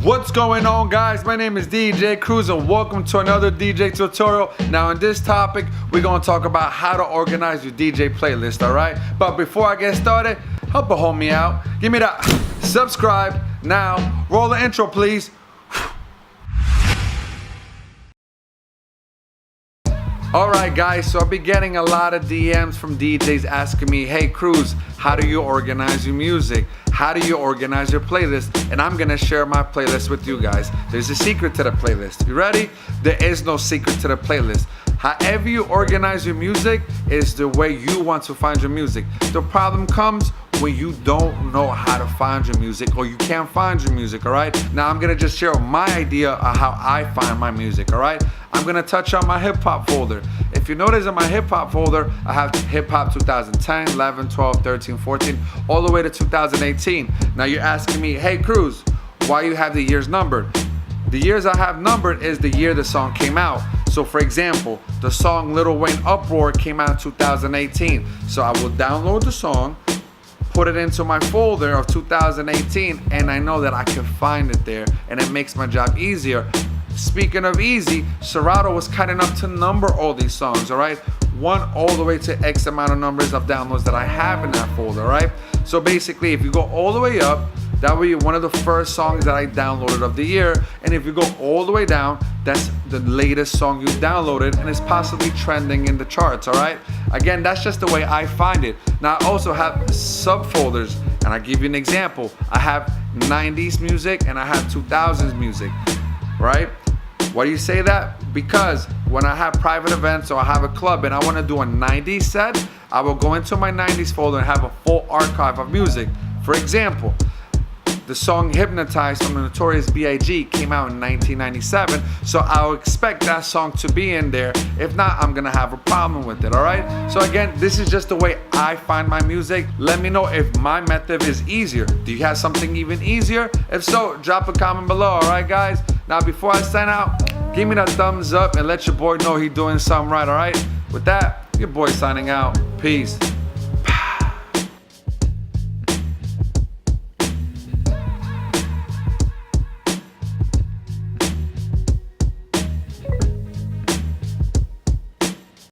What's going on, guys? My name is DJ Cruze and welcome to another DJ tutorial. Now in this topic, we're gonna talk about how to organize your DJ playlist, all right? But before I get started, help a homie out. Give me that subscribe. Now, roll the intro, please. Alright guys, so I've been getting a lot of DMs from DJs asking me, hey Cruze, how do you organize your music? How do you organize your playlist? And I'm gonna share my playlist with you guys. There's a secret to the playlist. You ready? There is no secret to the playlist. However you organize your music is the way you want to find your music. The problem comes when you don't know how to find your music or you can't find your music, all right? Now I'm gonna just share my idea of how I find my music, all right? I'm gonna touch on my hip hop folder. If you notice in my hip hop folder, I have hip hop 2010, 11, 12, 13, 14, all the way to 2018. Now you're asking me, hey Cruze, why you have the years numbered? The years I have numbered is the year the song came out. So for example, the song Lil Wayne Uproar came out in 2018. So I will download the song, put it into my folder of 2018, and I know that I can find it there, and it makes my job easier. Speaking of easy, Serato was kind enough to number all these songs, all right? 1 all the way to X amount of numbers of downloads that I have in that folder, all right? So basically, if you go all the way up, that will be one of the first songs that I downloaded of the year. And if you go all the way down, that's the latest song you downloaded and it's possibly trending in the charts, all right? Again, that's just the way I find it. Now, I also have subfolders, and I'll give you an example. I have 90s music and I have 2000s music, right? Why do you say that? Because when I have private events or I have a club and I want to do a 90s set, I will go into my 90s folder and have a full archive of music. For example, the song Hypnotized from the Notorious B.I.G. came out in 1997, so I'll expect that song to be in there. If not, I'm gonna have a problem with it, all right? So again, this is just the way I find my music. Let me know if my method is easier. Do you have something even easier? If so, drop a comment below, all right, guys? Now, before I sign out, give me that thumbs up and let your boy know he's doing something right, all right? With that, your boy signing out. Peace.